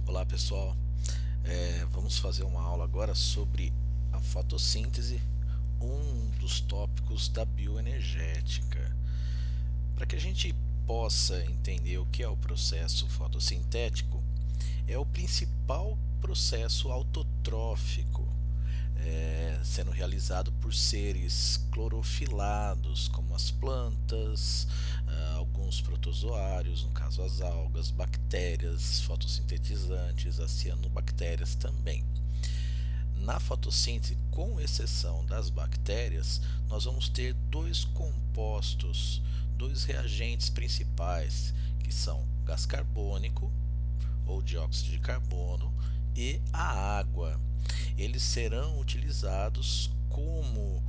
Olá pessoal, vamos fazer uma aula agora sobre a fotossíntese, um dos tópicos da bioenergética. Para que a gente possa entender o que é o processo fotossintético, é o principal processo autotrófico, sendo realizado por seres clorofilados, como as plantas, alguns protozoários, no caso as algas, bactérias fotossintetizantes, as cianobactérias também. Na fotossíntese, com exceção das bactérias, nós vamos ter dois compostos, dois reagentes principais, que são gás carbônico ou dióxido de carbono e a água. Eles serão utilizados como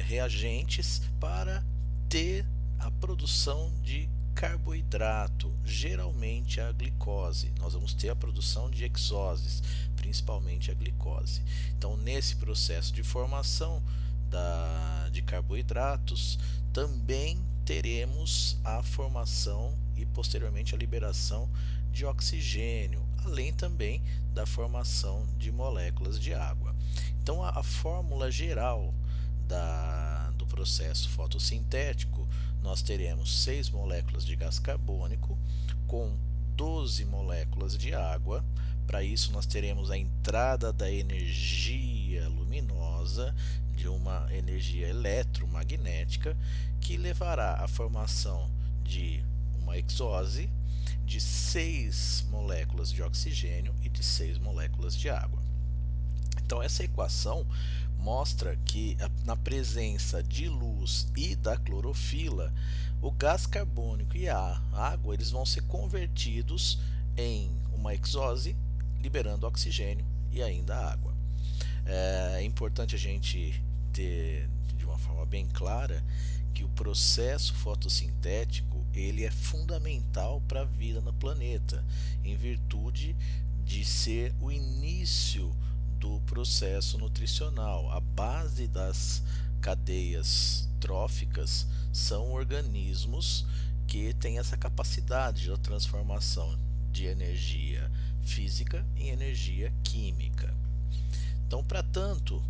reagentes para ter a produção de carboidrato, geralmente a glicose. Nós vamos ter a produção de exoses, principalmente a glicose. Então, nesse processo de formação de carboidratos, também teremos a formação e posteriormente a liberação de oxigênio, além também da formação de moléculas de água. Então, a fórmula geral do processo fotossintético, nós teremos 6 moléculas de gás carbônico com 12 moléculas de água. Para isso, nós teremos a entrada da energia luminosa, de uma energia eletromagnética, que levará à formação de uma exose, de 6 moléculas de oxigênio e de 6 moléculas de água. Então, essa equação mostra que na presença de luz e da clorofila, o gás carbônico e a água eles vão ser convertidos em uma exose, liberando oxigênio e ainda água. É importante a gente ter de uma forma bem clara que o processo fotossintético ele é fundamental para a vida no planeta, em virtude de ser o início do processo nutricional. A base das cadeias tróficas são organismos que têm essa capacidade de transformação de energia física em energia química. Então, para tanto,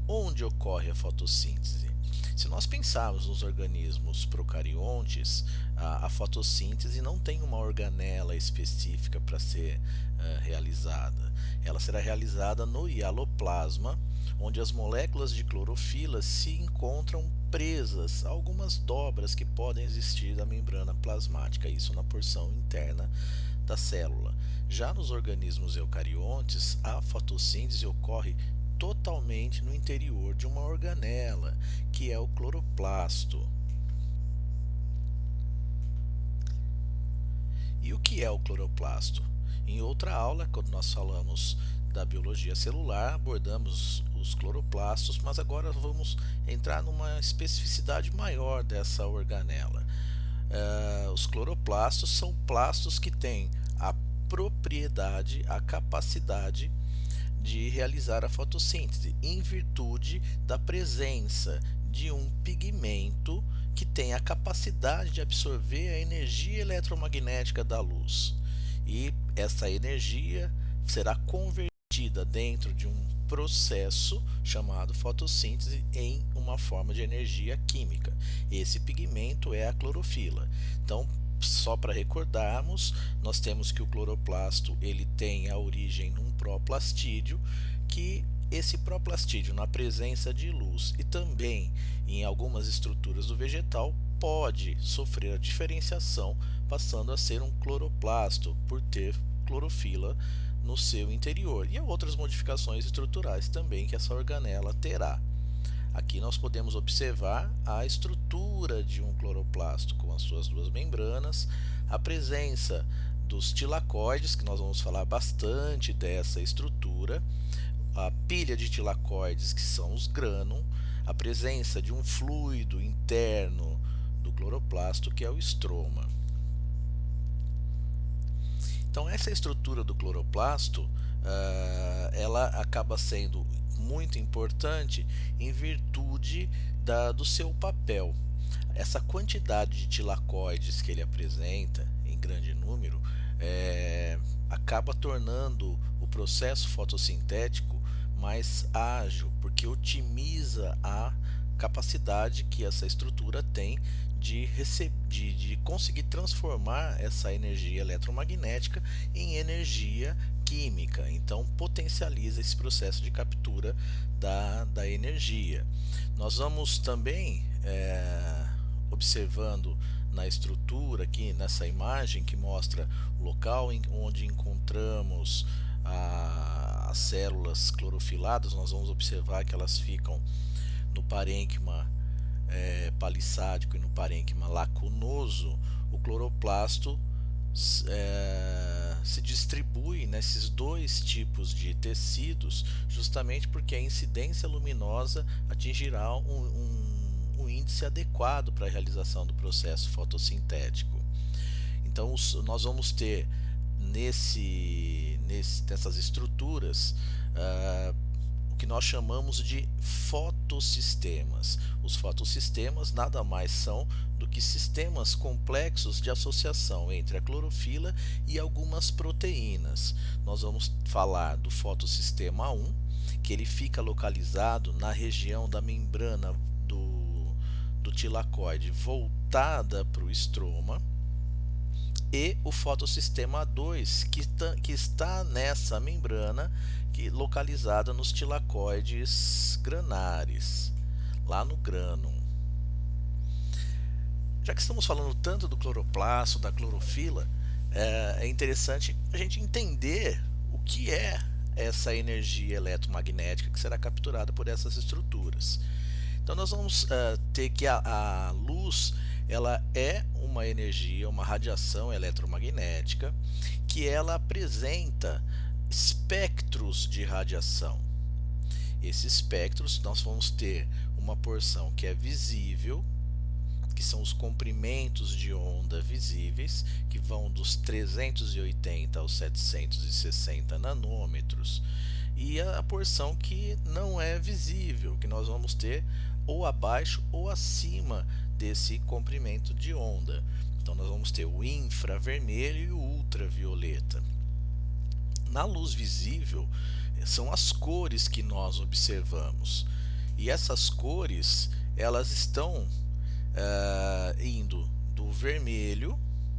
onde ocorre a fotossíntese? Se nós pensarmos nos organismos procariontes, a fotossíntese não tem uma organela específica para ser realizada. Ela será realizada no hialoplasma, onde as moléculas de clorofila se encontram presas a algumas dobras que podem existir da membrana plasmática, isso na porção interna da célula. Já nos organismos eucariontes, a fotossíntese ocorre totalmente no interior de uma organela, que é o cloroplasto. E o que é o cloroplasto? Em outra aula, quando nós falamos da biologia celular, abordamos os cloroplastos, mas agora vamos entrar numa especificidade maior dessa organela. Os cloroplastos são plastos que têm a propriedade, a capacidade de realizar a fotossíntese, em virtude da presença de um pigmento que tem a capacidade de absorver a energia eletromagnética da luz. E essa energia será convertida dentro de um processo chamado fotossíntese em uma forma de energia química. Esse pigmento é a clorofila. Então, só para recordarmos, nós temos que o cloroplasto ele tem a origem num proplastídeo, que esse proplastídeo, na presença de luz e também em algumas estruturas do vegetal, pode sofrer a diferenciação, passando a ser um cloroplasto por ter clorofila no seu interior, e outras modificações estruturais também que essa organela terá. Aqui nós podemos observar a estrutura de um cloroplasto com as suas duas membranas, a presença dos tilacoides, que nós vamos falar bastante dessa estrutura, a pilha de tilacoides, que são os grânum, a presença de um fluido interno do cloroplasto, que é o estroma. Então, essa estrutura do cloroplasto, ela acaba sendo muito importante em virtude do seu papel. Essa quantidade de tilacoides que ele apresenta em grande número acaba tornando o processo fotossintético mais ágil, porque otimiza a capacidade que essa estrutura tem de conseguir transformar essa energia eletromagnética em energia química. Então, potencializa esse processo de captura da energia. Nós vamos também observando na estrutura aqui nessa imagem que mostra o local onde encontramos as células clorofiladas. Nós vamos observar que elas ficam no parênquima palissádico e no parênquima lacunoso. O cloroplasto se distribui nesses dois tipos de tecidos, justamente porque a incidência luminosa atingirá um índice adequado para a realização do processo fotossintético. Então nós vamos ter nessas estruturas o que nós chamamos de fotossistemas. Os fotossistemas nada mais são do que sistemas complexos de associação entre a clorofila e algumas proteínas. Nós vamos falar do fotossistema 1, que ele fica localizado na região da membrana do tilacoide voltada para o estroma, e o fotossistema 2, que está nessa membrana localizada nos tilacoides granares, lá no grânum. Já que estamos falando tanto do cloroplasto, da clorofila, é interessante a gente entender o que é essa energia eletromagnética que será capturada por essas estruturas. Então nós vamos ter que a luz, ela é uma energia, uma radiação eletromagnética, que ela apresenta espectros de radiação. Esses espectros nós vamos ter uma porção que é visível, que são os comprimentos de onda visíveis, que vão dos 380 aos 760 nanômetros, e a porção que não é visível, que nós vamos ter ou abaixo ou acima desse comprimento de onda. Então nós vamos ter o infravermelho e o ultravioleta. Na luz visível são as cores que nós observamos, e essas cores elas estão indo do vermelho,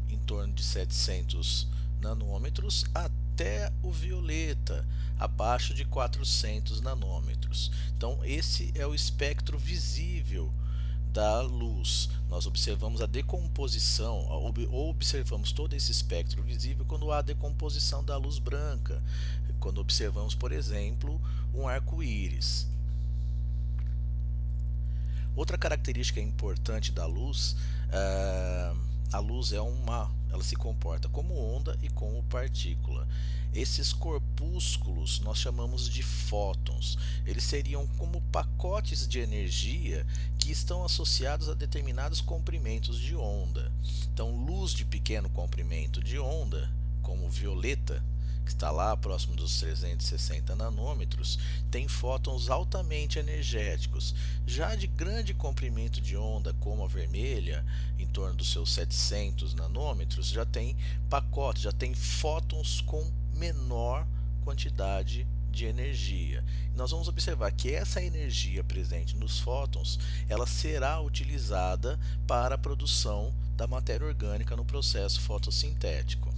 em torno de 700 nanômetros, até o violeta, abaixo de 400 nanômetros. Então esse é o espectro visível da luz. Nós observamos a decomposição, ou observamos todo esse espectro visível quando há decomposição da luz branca, quando observamos, por exemplo, um arco-íris. Outra característica importante da luz, a luz ela se comporta como onda e como partícula. Esses corpúsculos nós chamamos de fótons. Eles seriam como pacotes de energia que estão associados a determinados comprimentos de onda. Então, luz de pequeno comprimento de onda, como violeta, que está lá próximo dos 360 nanômetros, tem fótons altamente energéticos. Já de grande comprimento de onda, como a vermelha, em torno dos seus 700 nanômetros, já tem pacotes, já tem fótons com menor quantidade de energia. Nós vamos observar que essa energia presente nos fótons, ela será utilizada para a produção da matéria orgânica no processo fotossintético.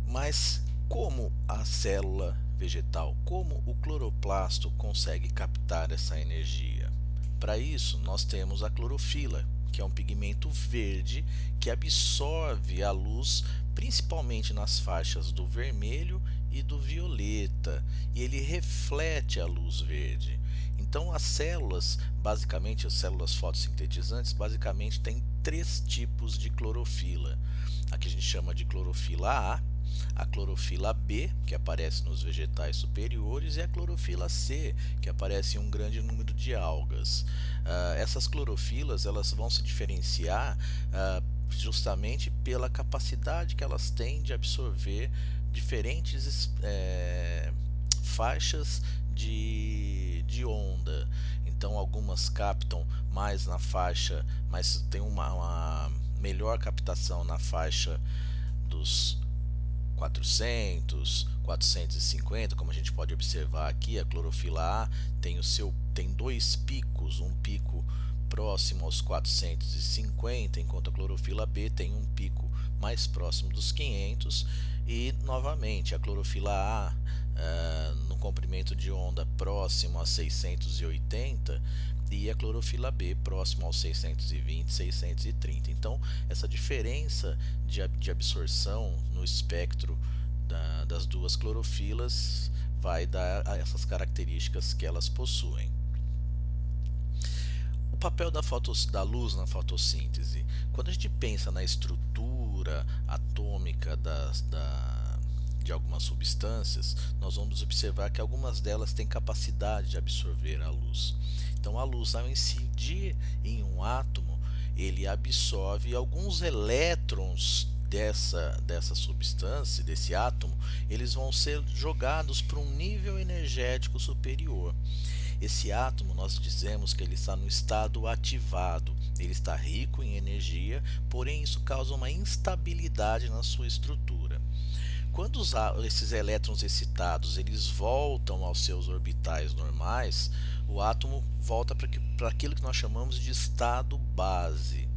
Mas como a célula vegetal, como o cloroplasto consegue captar essa energia? Para isso, nós temos a clorofila, que é um pigmento verde que absorve a luz principalmente nas faixas do vermelho e do violeta, e ele reflete a luz verde. Então as células, basicamente as células fotossintetizantes, basicamente têm três tipos de clorofila. A que a gente chama de clorofila A clorofila B, que aparece nos vegetais superiores, e a clorofila C, que aparece em um grande número de algas. Essas clorofilas elas vão se diferenciar justamente pela capacidade que elas têm de absorver diferentes faixas de onda. Então algumas captam mais na faixa, mas tem uma melhor captação na faixa dos 400, 450, como a gente pode observar aqui, a clorofila A tem dois picos, um pico próximo aos 450, enquanto a clorofila B tem um pico mais próximo dos 500, e novamente a clorofila A no comprimento de onda próximo a 680 e a clorofila B próximo aos 620, 630. Então, essa diferença de absorção no espectro das duas clorofilas vai dar essas características que elas possuem. O papel da luz na fotossíntese. Quando a gente pensa na estrutura atômica de algumas substâncias, nós vamos observar que algumas delas têm capacidade de absorver a luz. Então, a luz, ao incidir em um átomo, ele absorve alguns elétrons dessa substância, desse átomo, eles vão ser jogados para um nível energético superior. Esse átomo, nós dizemos que ele está no estado ativado, ele está rico em energia, porém isso causa uma instabilidade na sua estrutura. Quando esses elétrons excitados eles voltam aos seus orbitais normais, o átomo volta para aquilo que nós chamamos de estado base.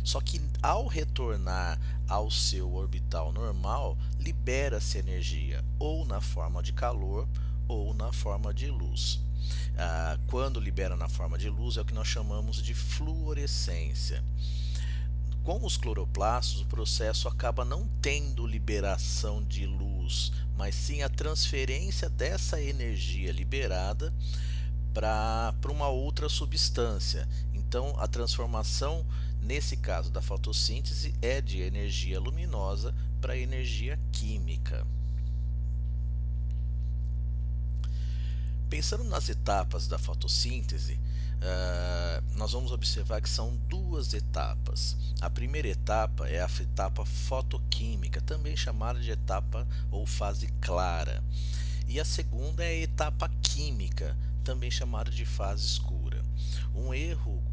Só que ao retornar ao seu orbital normal, libera-se energia, ou na forma de calor ou na forma de luz. Quando libera na forma de luz é o que nós chamamos de fluorescência. Com os cloroplastos, o processo acaba não tendo liberação de luz, mas sim a transferência dessa energia liberada para uma outra substância. Então, a transformação, nesse caso da fotossíntese, é de energia luminosa para energia química. Pensando nas etapas da fotossíntese, nós vamos observar que são duas etapas. A primeira etapa é a etapa fotoquímica, também chamada de etapa ou fase clara. E a segunda é a etapa química, também chamada de fase escura. Um erro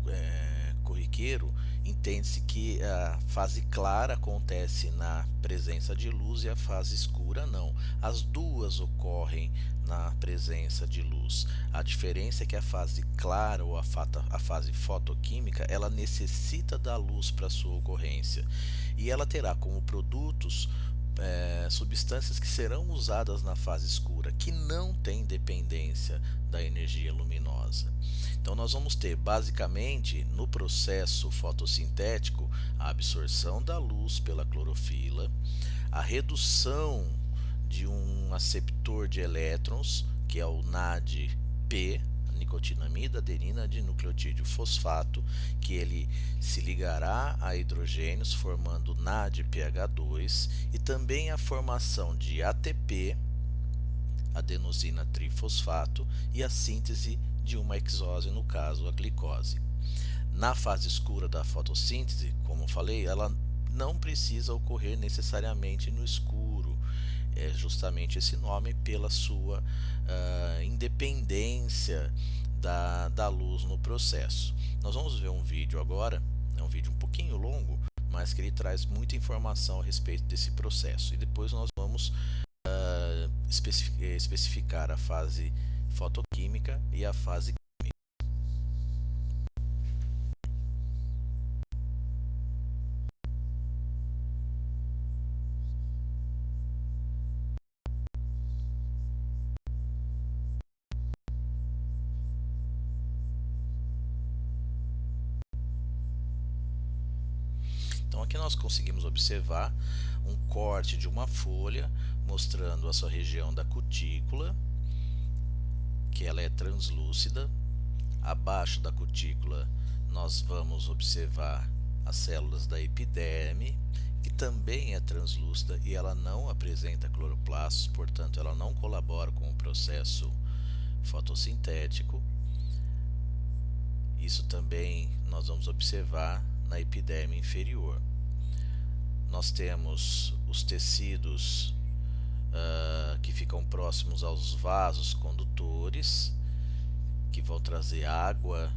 corriqueiro entende-se que a fase clara acontece na presença de luz e a fase escura não. As duas ocorrem na presença de luz. A diferença é que a fase clara ou a fase fotoquímica ela necessita da luz para sua ocorrência e ela terá como produtos substâncias que serão usadas na fase escura, que não têm dependência da energia luminosa. Então nós vamos ter basicamente no processo fotossintético a absorção da luz pela clorofila, a redução de um aceptor de elétrons, que é o NADP, nicotinamida adenina dinucleotídeo fosfato, que ele se ligará a hidrogênios formando NADPH2, e também a formação de ATP, adenosina trifosfato, e a síntese de uma hexose, no caso a glicose. Na fase escura da fotossíntese, como falei, ela não precisa ocorrer necessariamente no escuro. É justamente esse nome pela sua independência da luz no processo. Nós vamos ver um vídeo agora, é um vídeo um pouquinho longo, mas que ele traz muita informação a respeito desse processo. E depois nós vamos especificar a fase fotoquímica e a fase química. Então aqui nós conseguimos observar um corte de uma folha mostrando a sua região da cutícula, que ela é translúcida. Abaixo da cutícula nós vamos observar as células da epiderme, que também é translúcida e ela não apresenta cloroplastos, portanto ela não colabora com o processo fotossintético. Isso também nós vamos observar na epiderme inferior. Nós temos os tecidos que ficam próximos aos vasos condutores, que vão trazer água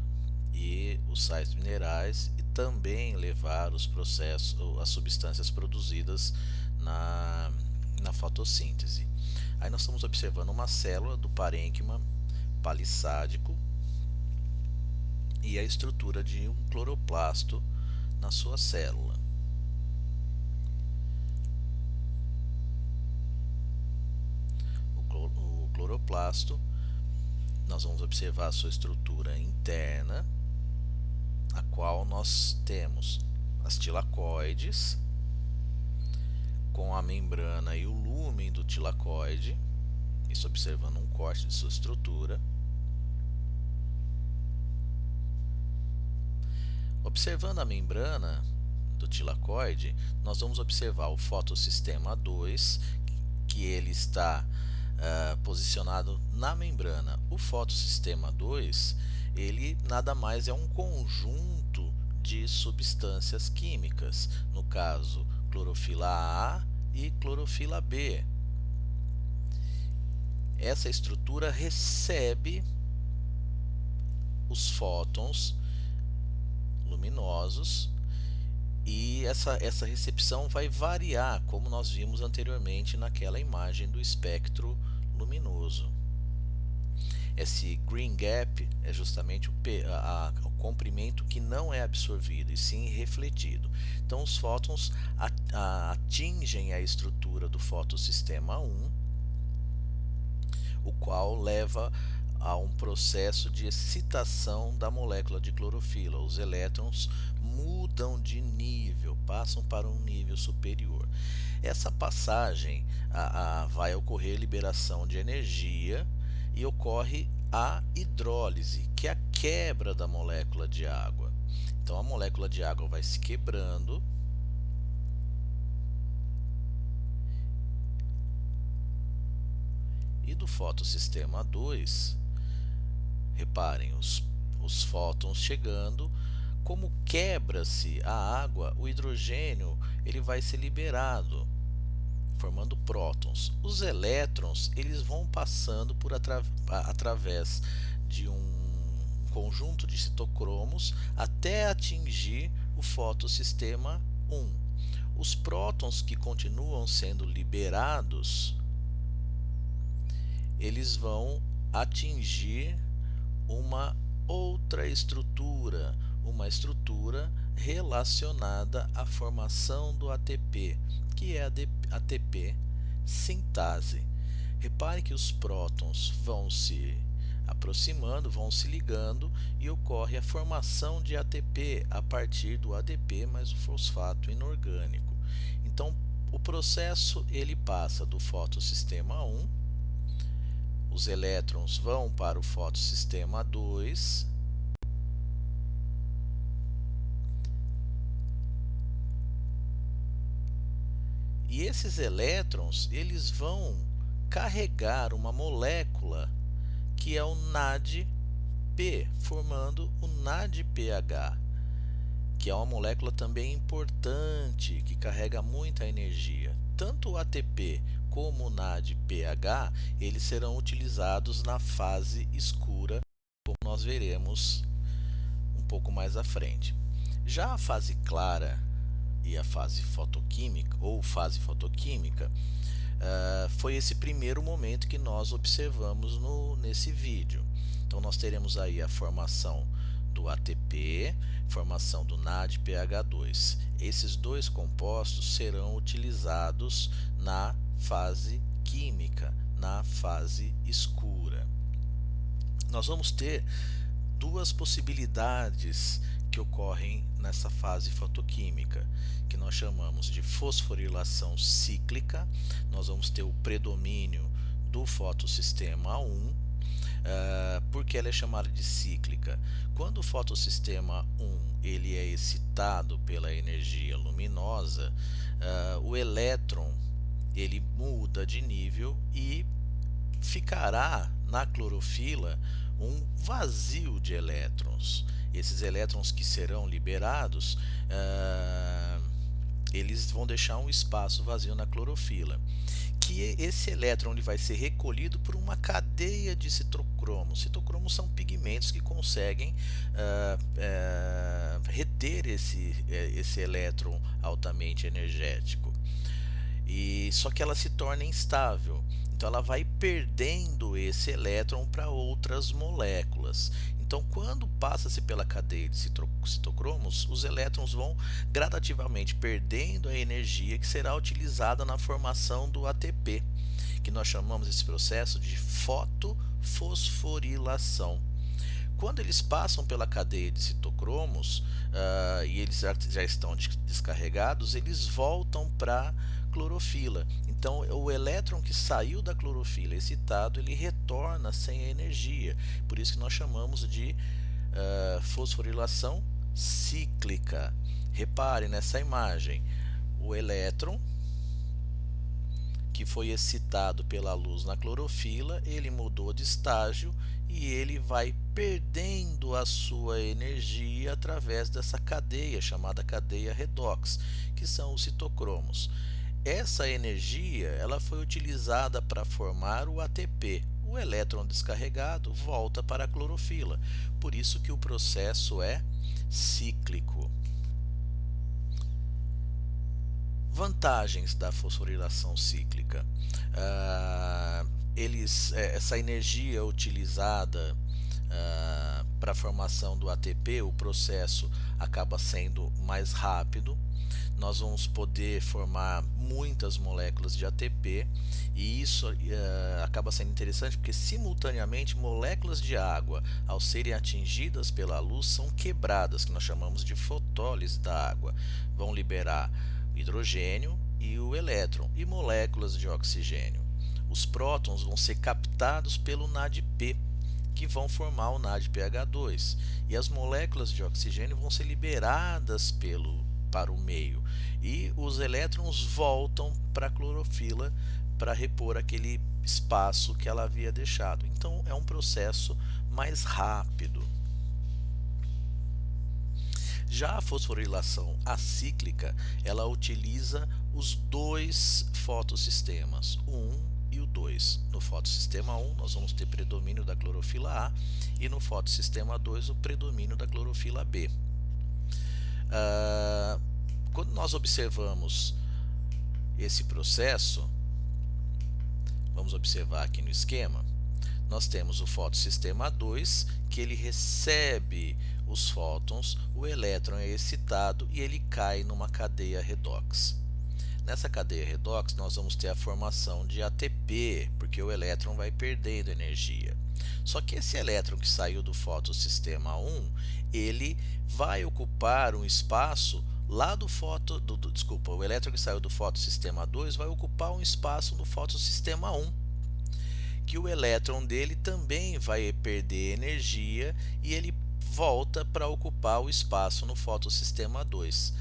e os sais minerais e também levar os processos, as substâncias produzidas na fotossíntese. Aí nós estamos observando uma célula do parênquima palissádico e a estrutura de um cloroplasto na sua célula. O cloroplasto, nós vamos observar a sua estrutura interna, a qual nós temos as tilacoides, com a membrana e o lúmen do tilacoide, isso observando um corte de sua estrutura. Observando a membrana do tilacoide, nós vamos observar o fotossistema 2, que ele está posicionado na membrana. O fotossistema 2, ele nada mais é um conjunto de substâncias químicas, no caso, clorofila A e clorofila B. Essa estrutura recebe os fótons luminosos e essa recepção vai variar, como nós vimos anteriormente naquela imagem do espectro luminoso. Esse green gap é justamente o comprimento que não é absorvido e sim refletido. Então os fótons atingem a estrutura do fotossistema 1, o qual leva a um processo de excitação da molécula de clorofila. Os elétrons mudam de nível, passam para um nível superior. Essa passagem vai ocorrer liberação de energia e ocorre a hidrólise, que é a quebra da molécula de água. Então a molécula de água vai se quebrando e do fotossistema 2, reparem, os fótons chegando, como quebra-se a água, o hidrogênio ele vai ser liberado, formando prótons. Os elétrons eles vão passando por através de um conjunto de citocromos até atingir o fotossistema 1. Os prótons que continuam sendo liberados, eles vão atingir uma outra estrutura, uma estrutura relacionada à formação do ATP, que é a ATP sintase. Repare que os prótons vão se aproximando, vão se ligando e ocorre a formação de ATP a partir do ADP mais o fosfato inorgânico. Então, o processo ele passa do fotossistema 1, os elétrons vão para o fotossistema 2, e esses elétrons eles vão carregar uma molécula que é o NADP, formando o NADPH, que é uma molécula também importante, que carrega muita energia. Tanto o ATP como o NADPH, eles serão utilizados na fase escura, como nós veremos um pouco mais à frente. Já a fase clara e a fase fotoquímica, ou fase fotoquímica, foi esse primeiro momento que nós observamos nesse vídeo. Então nós teremos aí a formação do ATP, formação do NADPH2. Esses dois compostos serão utilizados na fase química, na fase escura. Nós vamos ter duas possibilidades que ocorrem nessa fase fotoquímica, que nós chamamos de fosforilação cíclica. Nós vamos ter o predomínio do fotossistema 1, porque ela é chamada de cíclica. Quando o fotossistema 1 ele é excitado pela energia luminosa, o elétron ele muda de nível e ficará na clorofila um vazio de elétrons. Esses elétrons que serão liberados, eles vão deixar um espaço vazio na clorofila. Que esse elétron ele vai ser recolhido por uma cadeia de citocromos. Citocromos são pigmentos que conseguem reter esse elétron altamente energético. e só que ela se torna instável. Então ela vai perdendo esse elétron para outras moléculas. Então, quando passa-se pela cadeia de citocromos, os elétrons vão gradativamente perdendo a energia que será utilizada na formação do ATP, que nós chamamos esse processo de fotofosforilação. Quando eles passam pela cadeia de citocromos e eles já estão descarregados, eles voltam para clorofila. Então, o elétron que saiu da clorofila excitado, ele retorna sem energia. Por isso que nós chamamos de fosforilação cíclica. Repare nessa imagem, o elétron que foi excitado pela luz na clorofila, ele mudou de estágio e ele vai perdendo a sua energia através dessa cadeia chamada cadeia redox, que são os citocromos. Essa energia ela foi utilizada para formar o ATP. O elétron descarregado volta para a clorofila. Por isso que o processo é cíclico. Vantagens da fosforilação cíclica. Essa energia utilizada para a formação do ATP, o processo acaba sendo mais rápido. Nós vamos poder formar muitas moléculas de ATP e isso acaba sendo interessante porque simultaneamente moléculas de água, ao serem atingidas pela luz, são quebradas, que nós chamamos de fotólise da água. Vão liberar o hidrogênio e o elétron e moléculas de oxigênio. Os prótons vão ser captados pelo NADP, que vão formar o NADPH2, e as moléculas de oxigênio vão ser liberadas para o meio, e os elétrons voltam para a clorofila para repor aquele espaço que ela havia deixado. Então é um processo mais rápido. Já a fosforilação acíclica, ela utiliza os dois fotossistemas, o 1 e o 2. No fotossistema 1 nós vamos ter predomínio da clorofila A e no fotossistema 2 o predomínio da clorofila B. Quando nós observamos esse processo, vamos observar aqui no esquema, nós temos o fotossistema 2, que ele recebe os fótons, o elétron é excitado e ele cai numa cadeia redox. Nessa cadeia redox nós vamos ter a formação de ATP, porque o elétron vai perdendo energia. Só que esse elétron que saiu do fotossistema 1, ele vai ocupar um espaço lá o elétron que saiu do fotossistema 2 vai ocupar um espaço no fotossistema 1, que o elétron dele também vai perder energia e ele volta para ocupar o espaço no fotossistema 2.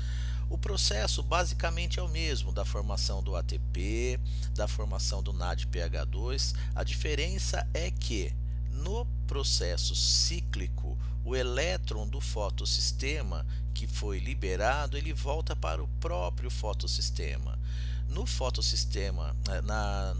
O processo basicamente é o mesmo da formação do ATP, da formação do NADPH2. A diferença é que no processo cíclico, o elétron do fotossistema que foi liberado, ele volta para o próprio fotossistema. No fotossistema,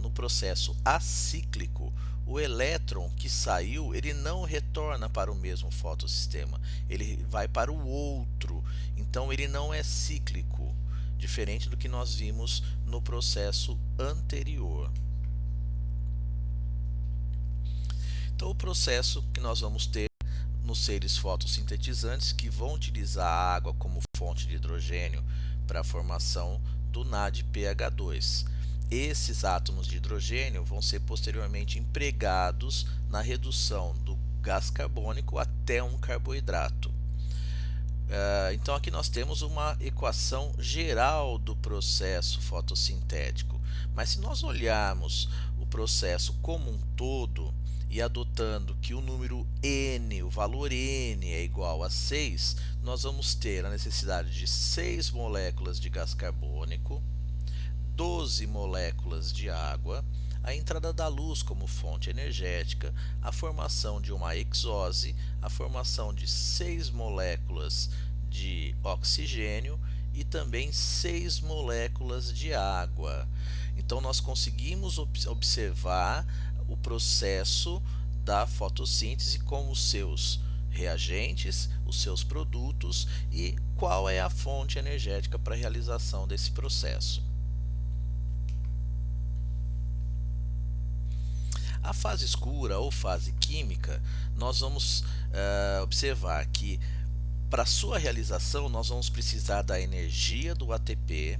no processo acíclico, o elétron que saiu, ele não retorna para o mesmo fotossistema, ele vai para o outro, então ele não é cíclico, diferente do que nós vimos no processo anterior. Então o processo que nós vamos ter nos seres fotossintetizantes, que vão utilizar a água como fonte de hidrogênio para a formação do NADPH2. Esses átomos de hidrogênio vão ser posteriormente empregados na redução do gás carbônico até um carboidrato. Então aqui nós temos uma equação geral do processo fotossintético, mas se nós olharmos o processo como um todo e adotando que o número n, o valor n é igual a 6, nós vamos ter a necessidade de 6 moléculas de gás carbônico, 12 moléculas de água, a entrada da luz como fonte energética, a formação de uma exose, a formação de 6 moléculas de oxigênio e também 6 moléculas de água. Então nós conseguimos observar o processo da fotossíntese com os seus reagentes, os seus produtos e qual é a fonte energética para a realização desse processo. A fase escura ou fase química, nós vamos observar que para sua realização nós vamos precisar da energia do ATP,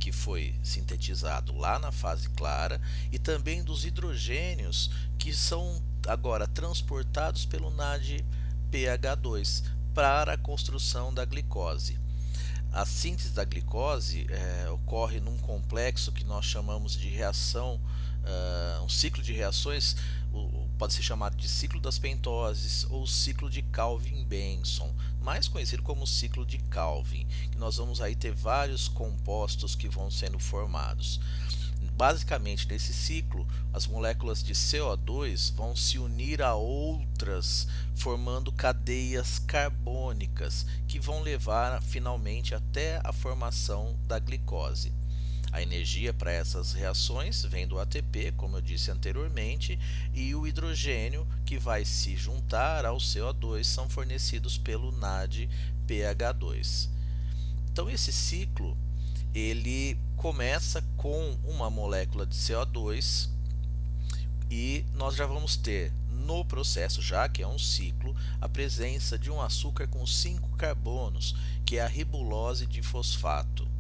que foi sintetizado lá na fase clara, e também dos hidrogênios que são agora transportados pelo NADPH2 para a construção da glicose. A síntese da glicose ocorre num complexo que nós chamamos de reação, um ciclo de reações, pode ser chamado de ciclo das pentoses ou ciclo de Calvin-Benson, mais conhecido como ciclo de Calvin, que nós vamos aí ter vários compostos que vão sendo formados. Basicamente, nesse ciclo, as moléculas de CO2 vão se unir a outras, formando cadeias carbônicas, que vão levar finalmente até a formação da glicose. A energia para essas reações vem do ATP, como eu disse anteriormente, e o hidrogênio que vai se juntar ao CO2 são fornecidos pelo NADPH2. Então, esse ciclo ele começa com uma molécula de CO2 e nós já vamos ter no processo, já que é um ciclo, a presença de um açúcar com 5 carbonos, que é a ribulose de fosfato.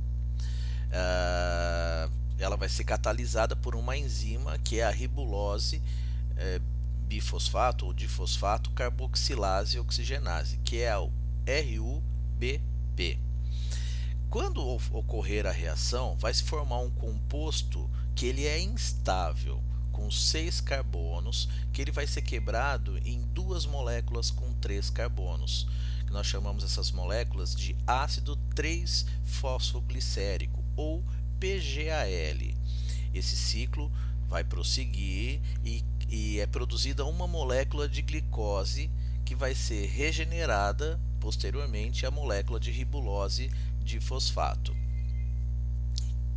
Ela vai ser catalisada por uma enzima que é a ribulose bifosfato ou difosfato carboxilase oxigenase, que é o RUBP. Quando ocorrer a reação, vai se formar um composto que ele é instável, com 6 carbonos, que ele vai ser quebrado em 2 moléculas com 3 carbonos, que nós chamamos essas moléculas de ácido 3-fosfoglicérico, ou PGAL. Esse ciclo vai prosseguir e é produzida uma molécula de glicose que vai ser regenerada posteriormente a molécula de ribulose de fosfato.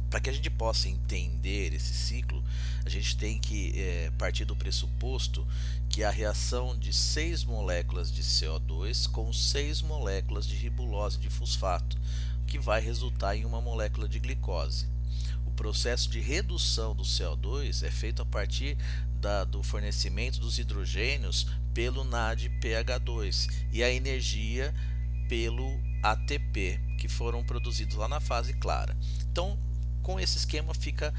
Para que a gente possa entender esse ciclo, a gente tem que partir do pressuposto que a reação de 6 moléculas de CO2 com 6 moléculas de ribulose de fosfato, que vai resultar em uma molécula de glicose. O processo de redução do CO2 é feito a partir do fornecimento dos hidrogênios pelo NADPH2 e a energia pelo ATP, que foram produzidos lá na fase clara. Então, com esse esquema fica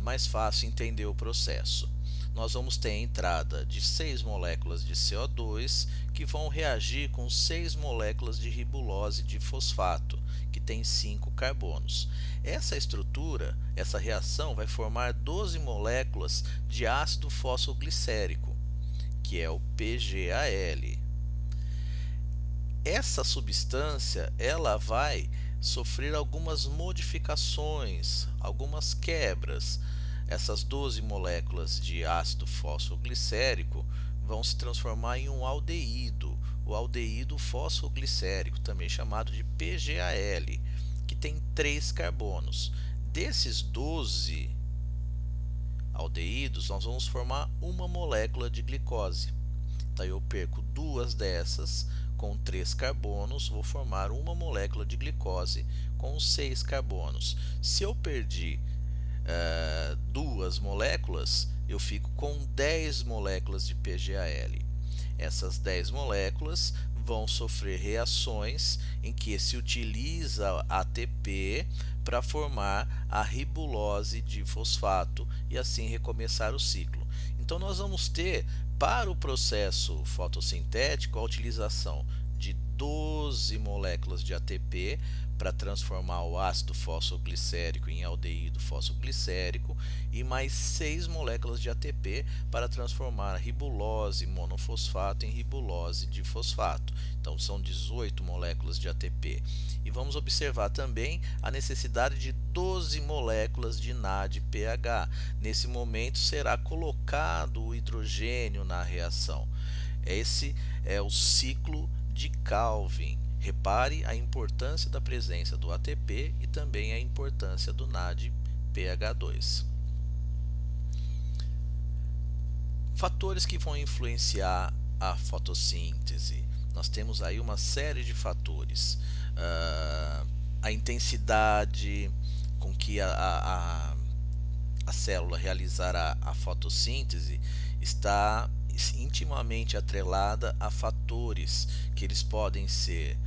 mais fácil entender o processo. Nós vamos ter a entrada de 6 moléculas de CO2 que vão reagir com 6 moléculas de ribulose de fosfato, que tem 5 carbonos. Essa estrutura, essa reação vai formar 12 moléculas de ácido fosfoglicérico, que é o PGAL. Essa substância ela vai sofrer algumas modificações, algumas quebras. Essas 12 moléculas de ácido fosfoglicérico vão se transformar em um aldeído, o aldeído fosfoglicérico, também chamado de PGAL, que tem 3 carbonos. Desses 12 aldeídos, nós vamos formar uma molécula de glicose. Então eu perco 2 dessas com 3 carbonos, vou formar uma molécula de glicose com 6 carbonos. Se eu perdi 2 moléculas, eu fico com 10 moléculas de PGAL. Essas 10 moléculas vão sofrer reações em que se utiliza ATP para formar a ribulose de fosfato e assim recomeçar o ciclo. Então nós vamos ter para o processo fotossintético a utilização de 12 moléculas de ATP para transformar o ácido fosfoglicérico em aldeído fosfoglicérico e mais 6 moléculas de ATP para transformar a ribulose monofosfato em ribulose de fosfato. Então são 18 moléculas de ATP. E vamos observar também a necessidade de 12 moléculas de NADPH. Nesse momento será colocado o hidrogênio na reação. Esse é o ciclo de Calvin. Repare a importância da presença do ATP e também a importância do NADPH2. Fatores que vão influenciar a fotossíntese. Nós temos aí uma série de fatores. A intensidade com que a célula realizar a fotossíntese está intimamente atrelada a fatores que eles podem ser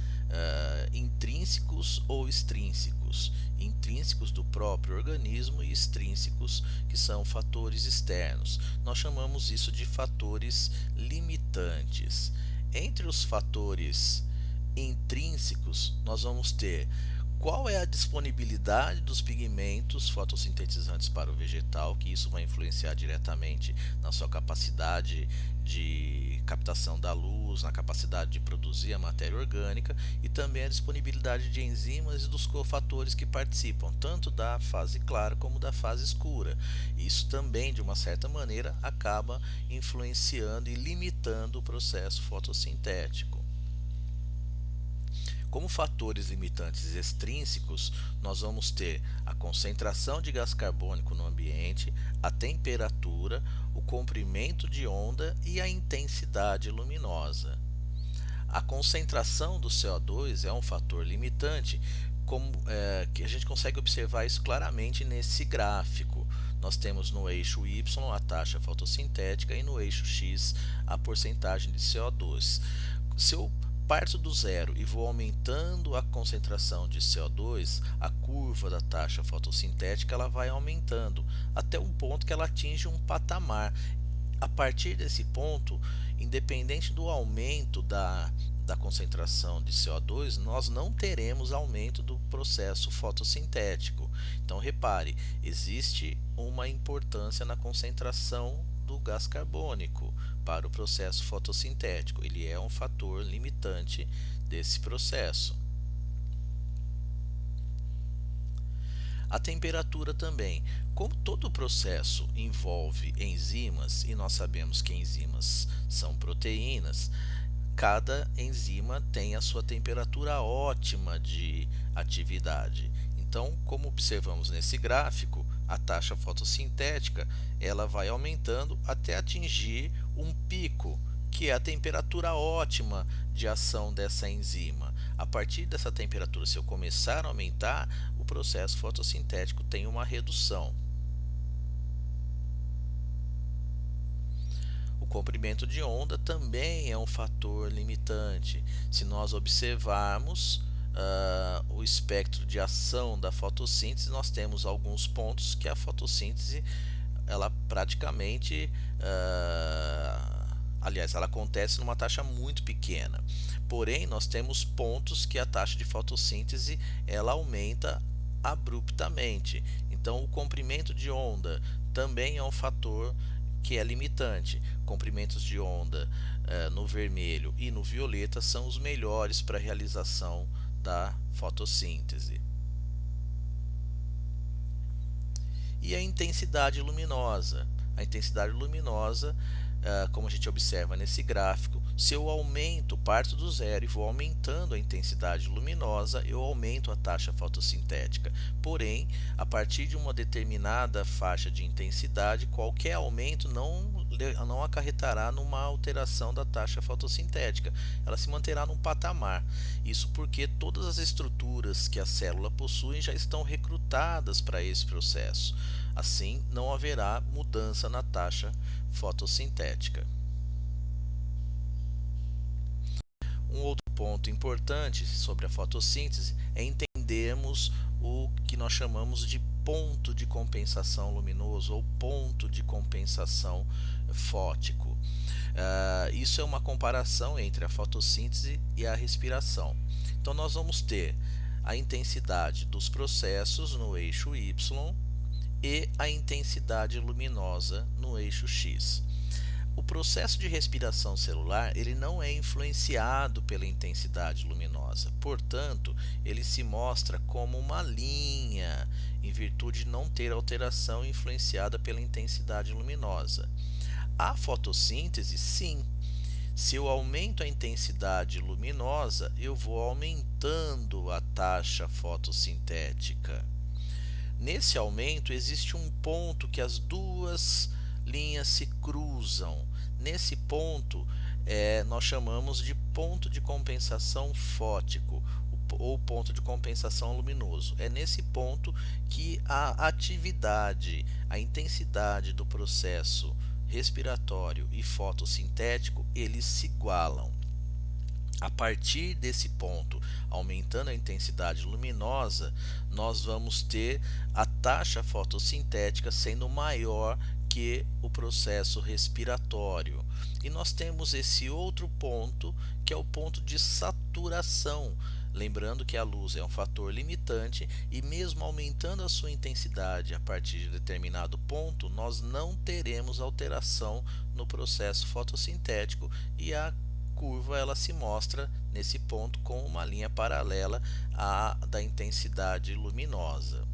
intrínsecos ou extrínsecos, intrínsecos do próprio organismo e extrínsecos que são fatores externos. Nós chamamos isso de fatores limitantes. Entre os fatores intrínsecos, nós vamos ter qual é a disponibilidade dos pigmentos fotossintetizantes para o vegetal, que isso vai influenciar diretamente na sua capacidade de captação da luz, na capacidade de produzir a matéria orgânica, e também a disponibilidade de enzimas e dos cofatores que participam, tanto da fase clara como da fase escura. Isso também, de uma certa maneira, acaba influenciando e limitando o processo fotossintético. Como fatores limitantes extrínsecos, nós vamos ter a concentração de gás carbônico no ambiente, a temperatura, o comprimento de onda e a intensidade luminosa. A concentração do CO2 é um fator limitante, que a gente consegue observar isso claramente nesse gráfico. Nós temos no eixo Y a taxa fotossintética e no eixo X a porcentagem de CO2. Se eu parto do zero e vou aumentando a concentração de CO2, a curva da taxa fotossintética ela vai aumentando até um ponto que ela atinge um patamar. A partir desse ponto, independente do aumento da concentração de CO2, nós não teremos aumento do processo fotossintético. Então, repare, existe uma importância na concentração do gás carbônico para o processo fotossintético. Ele é um fator limitante desse processo. A temperatura também. Como todo processo envolve enzimas, e nós sabemos que enzimas são proteínas, cada enzima tem a sua temperatura ótima de atividade. Então, como observamos nesse gráfico, a taxa fotossintética ela vai aumentando até atingir um pico, que é a temperatura ótima de ação dessa enzima. A partir dessa temperatura, se eu começar a aumentar, o processo fotossintético tem uma redução. O comprimento de onda também é um fator limitante. Se nós observarmos o espectro de ação da fotossíntese, nós temos alguns pontos que a fotossíntese ela praticamente aliás, ela acontece numa taxa muito pequena. Porém, nós temos pontos que a taxa de fotossíntese ela aumenta abruptamente. Então, o comprimento de onda também é um fator que é limitante. Comprimentos de onda no vermelho e no violeta são os melhores para a realização da fotossíntese. E a intensidade luminosa. A intensidade luminosa, como a gente observa nesse gráfico, se eu parto do zero e vou aumentando a intensidade luminosa, eu aumento a taxa fotossintética. Porém, a partir de uma determinada faixa de intensidade, qualquer aumento não acarretará numa alteração da taxa fotossintética. Ela se manterá num patamar. Isso porque todas as estruturas que a célula possui já estão recrutadas para esse processo. Assim, não haverá mudança na taxa fotossintética. Um outro ponto importante sobre a fotossíntese é entendermos o que nós chamamos de ponto de compensação luminoso ou ponto de compensação fótico. Isso é uma comparação entre a fotossíntese e a respiração. Então, nós vamos ter a intensidade dos processos no eixo Y e a intensidade luminosa no eixo X. O processo de respiração celular ele não é influenciado pela intensidade luminosa, portanto, ele se mostra como uma linha, em virtude de não ter alteração influenciada pela intensidade luminosa. A fotossíntese, sim. Se eu aumento a intensidade luminosa, eu vou aumentando a taxa fotossintética. Nesse aumento, existe um ponto que as duas linhas se cruzam. Nesse ponto, nós chamamos de ponto de compensação fótico ou ponto de compensação luminoso. É nesse ponto que a atividade, a intensidade do processo respiratório e fotossintético, eles se igualam. A partir desse ponto, aumentando a intensidade luminosa, nós vamos ter a taxa fotossintética sendo maior que o processo respiratório. E nós temos esse outro ponto, que é o ponto de saturação. Lembrando que a luz é um fator limitante e mesmo aumentando a sua intensidade a partir de determinado ponto, nós não teremos alteração no processo fotossintético e a curva ela se mostra nesse ponto com uma linha paralela à da intensidade luminosa.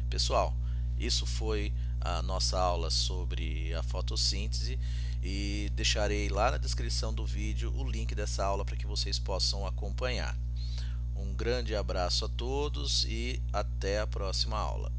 Pessoal, isso foi a nossa aula sobre a fotossíntese e deixarei lá na descrição do vídeo o link dessa aula para que vocês possam acompanhar. Um grande abraço a todos e até a próxima aula.